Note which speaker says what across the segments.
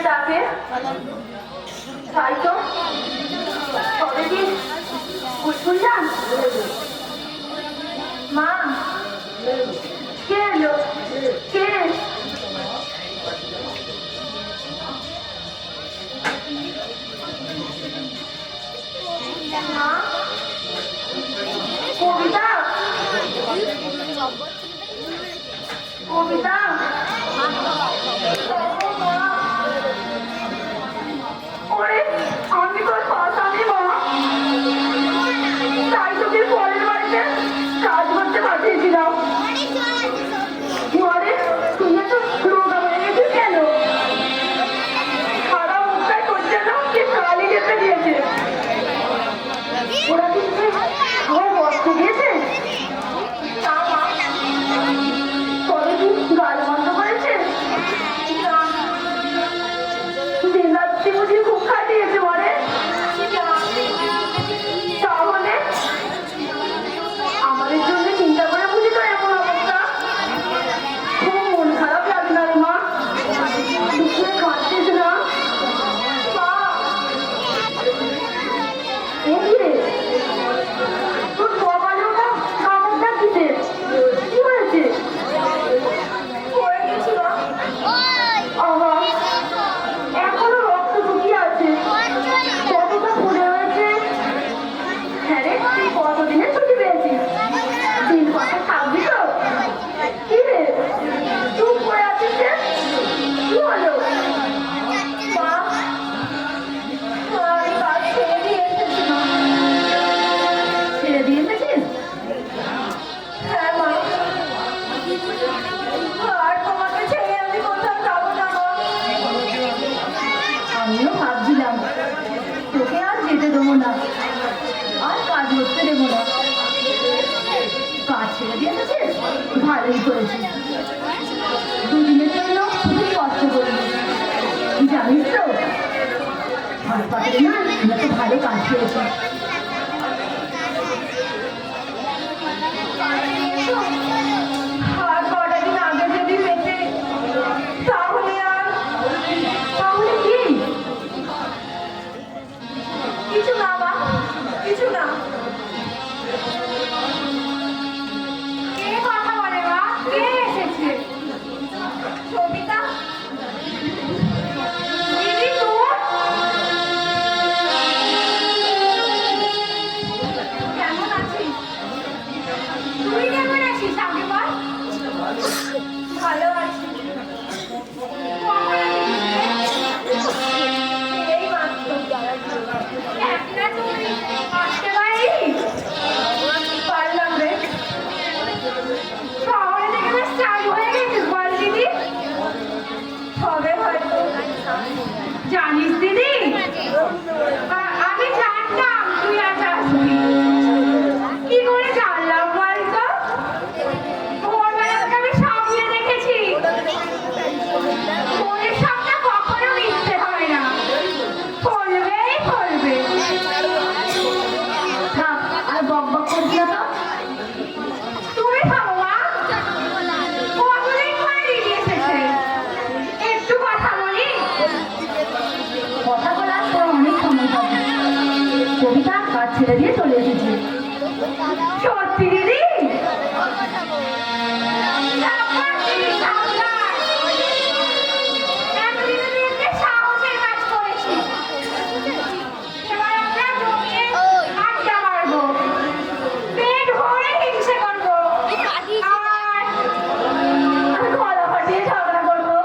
Speaker 1: ডাকে তাই তো তবে কি শুনলাম মা কে এলো কে মা কবিতা কবিতা ওরে আমি তোর কথা নেব তাই তোকে পরের বাড়িতে কাজ করতে পাঠিয়েছিলাম ঘরে তুই এত রোগা হয়ে গেছিস কেন খারাপ মুখটাই করছে না কে কালি যেতে দিয়েছে ওরা কি আমার বসতে দিয়েছে তবে কি গাল বন্ধ করেছে দিনরাত্রি বুঝি খুব খাটিয়েছে বলে তাহলে আমাদের জন্য চিন্তা করে বুঝি তো এমন অবস্থা খুব মন খারাপ লাগে না রে মা দুপুরে খাচ্ছিস না মা তোর বাবারও না খাবারটা কিসের কি হয়েছে পড়ে গেছিল এখনো রক্ত শুকিয়ে আছে কতটা ফুলে হয়েছে হ্যাঁ রে তুই কতদিনের ছুটি পেয়েছিস দিন কত থাকবি তো কি রে চুপ করে আছিস রে কি হলো মা আমি কাজ ছেড়ে দিয়ে এসেছি মা ছেড়ে দিয়ে এসেছিস হ্যাঁ মা আর তোমাকে ছেড়ে আমি কোথাও যাবো না মা আমিও ভাবছিলাম তোকে আর যেতে দেবো না আর কাজ করতে দেবো না কাজ ছেড়ে দিয়ে এসেছিস ভালোই করেছিস দুদিনের জন্য খুবই কষ্ট করবি জানিস তো হাসপাতালে না আমরা তো ভালো কাজ পেয়েছি আর কটা দিন আগে যদি পেতে তাহলে আর তাহলে কি কিছু না মা কিছু না কে কথা বলে মা কে এসেছে সবিতা দিদি তোর কেমন আছিস তুই কেমন আছিস আগে বল ভালো আছি কখন আসিস এই মাত্র একটা তুই আসতে পারিস পারলাম রে শহরে থেকে বেশ চালু হয়ে গেছিস বল দিদি হবে হয়তো জানিস দিদি আমি জানতাম তুই আজ আসবি কি করে জানলাম বলতো ভোরবেলা থেকে আমি সামনে দেখেছি মনের সামনে কখনো মিথ্যে হয় না ফলবেই ফলবে থাক আর বক বক করবি না তো তুমি থামো মা কতদিন পরে দিদি এসেছে একটু কথা বলি কথা বলার পর অনেক সময় পাবে কবিতা কাজ ছেড়ে দিয়ে চলে এসেছে সত্যি দিদি সাহসের কাজ করেছি এবার আমরা জমিয়ে আড্ডা মারবো পেট ভরে হিংসে করবো আর গলা ফাটিয়ে ঝগড়া করবো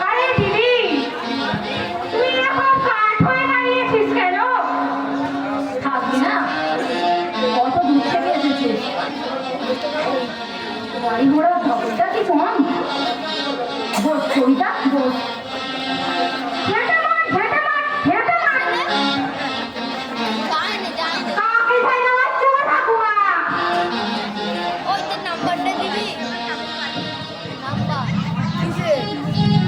Speaker 1: আরে দিদি তুই এখন কাঠ হয়ে দাঁড়িয়েছিস কেন থাকবি না কত দূর থেকে এসেছিস গাড়ি ঘোড়া খবরটা কি কম বস কবিতা বস
Speaker 2: নাম্বারটা দিবি নাম্বার
Speaker 1: কি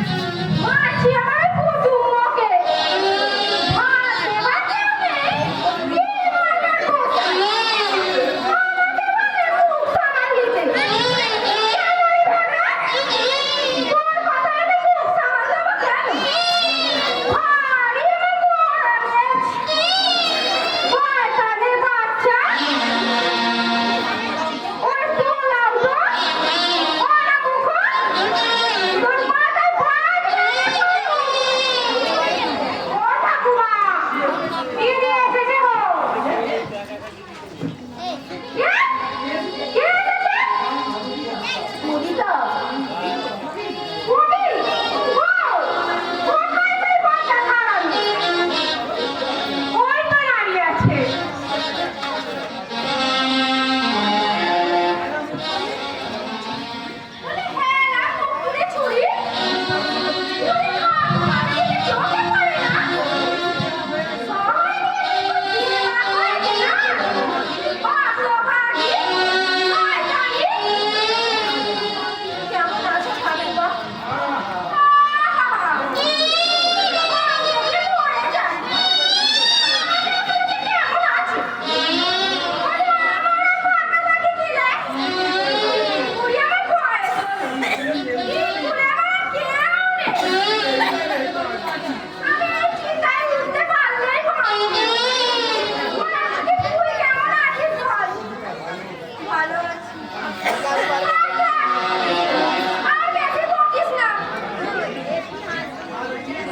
Speaker 1: আর বেশি বকিস না।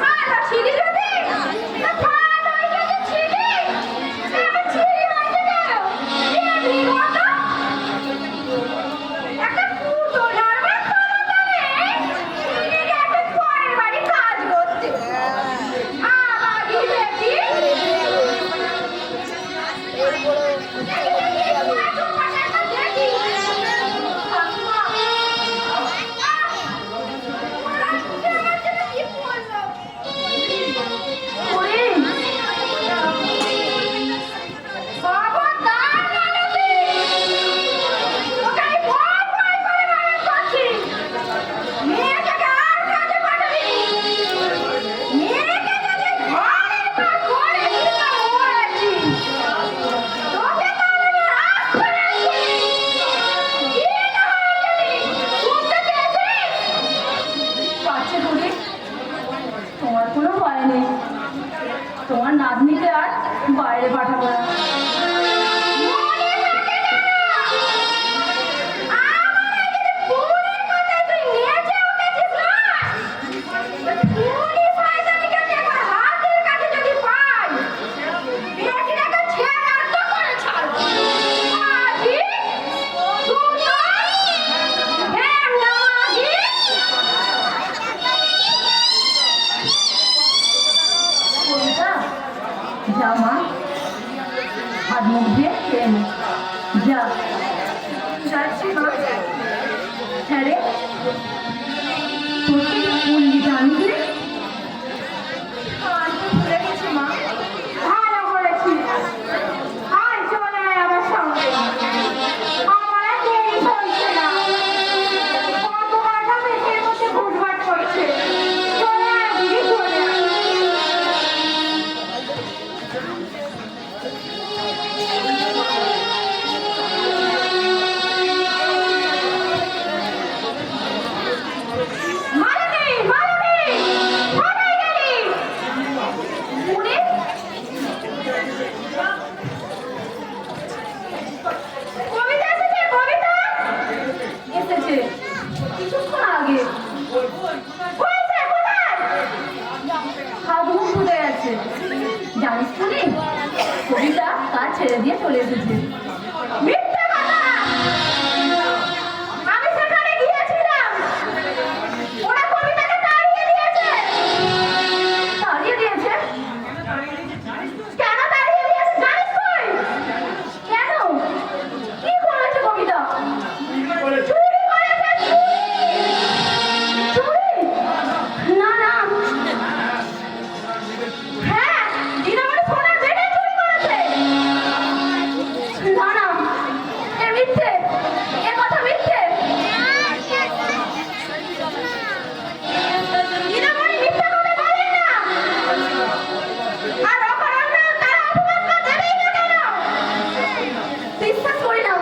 Speaker 1: ভালো ছিলি যদি? তা ভালো হয়ে গেছে ছিলি। এবার ছিলি হয়েছে কেন? দেখলি মতো? একটা পুতুলের মতো ক্ষমতা নেই। ছিলি গেছে পরের বাড়ি কাজ করতে। আবারই দেখি। তোমার কোনো ভয় নেই, তোমার নাতনিকে আর বাইরে পাঠাবো না। যা মা, হাত মুখ দিয়ে খেয়ে নে। যা। যাচ্ছি মা। হ্যাঁ রে, তোর কি বললি জানি রে? আর তো ভুলে গেছি মা। ভালো করেছিস। আয় চলে আয় আমার সঙ্গে। আমার আর দেরি হচ্ছে না। কত কাটা পেটের মধ্যে ঘুটঘাট করছে। চলে আয় দিদি, চলে আয়। মালতী, মালতী, কোথায় গেলি? উনি? কবিতা এসেছে, কবিতা? এসেছে কিছুক্ষণ আগে। হয়েছে, কোথায়? হাত মুখ ধুতে গেছে। জানিস তুমি, কবিতা কাজ ছেড়ে দিয়ে চলে এসেছে। মিথ্যে কথা! আমি সেখানে গিয়েছিলাম। ওরা কবিতাকে তাড়িয়ে দিয়েছে। তাড়িয়ে দিয়েছে? কেন তাড়িয়ে দিয়েছে জানিস তুই? কেন? কি করেছে কবিতা? চুরি করেছে, চুরি! চুরি? না না, হ্যাঁ, দিনাবড়ি সোনার বেটে চুরি করেছে। না না, এ মিথ্যে, এ কথা মিথ্যে। দিনাবড়ি মিথ্যে কথা বলে না। আর অপরাধীরা তারা অপবাদটা দেবেই না কেন? বিশ্বাস করি না,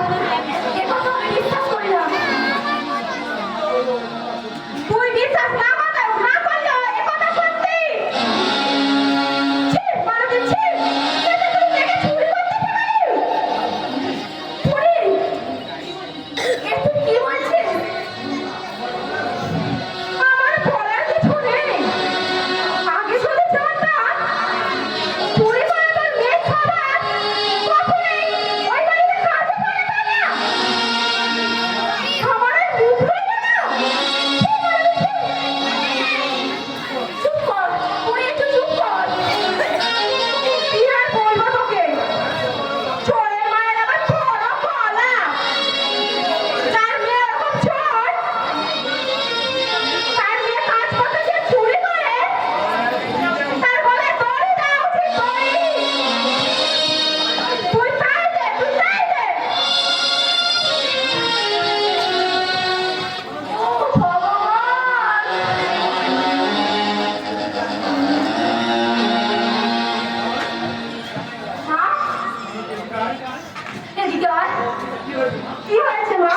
Speaker 1: এ কথা আমি বিশ্বাস করি না। তুই বিশ্বাস না করলেও এ কথা সত্যি। ছি, মালতী, ছি! এতে তুই মেয়েকে চুরি করতে পারলি? চুরি? এ তুই কি বলছিস? আমার বলার কিছু নেই। আগে শুধু জানতাম চুরি করা তোর মেয়ের স্বভাব। কখনোই ওই বাড়িতে কাজে করে দেয় না। আমার আর মুখ রইল না। ছি, মালতী, ছি! চুপ কর, তুই একটু চুপ কর। কি আর বলবো তোকে? চোরের মায়ের আবার বড় গলা। তার মেয়ে এরকম চোর, তার মেয়ে কাজ করতে গিয়ে চুরি করে, তার গলায় দড়ি দেওয়া উচিত, দড়ি। তুই তাই দে, তুই তাই দে। ও ভগবান! মা, এদিকে আয়। কি হয়েছে মা?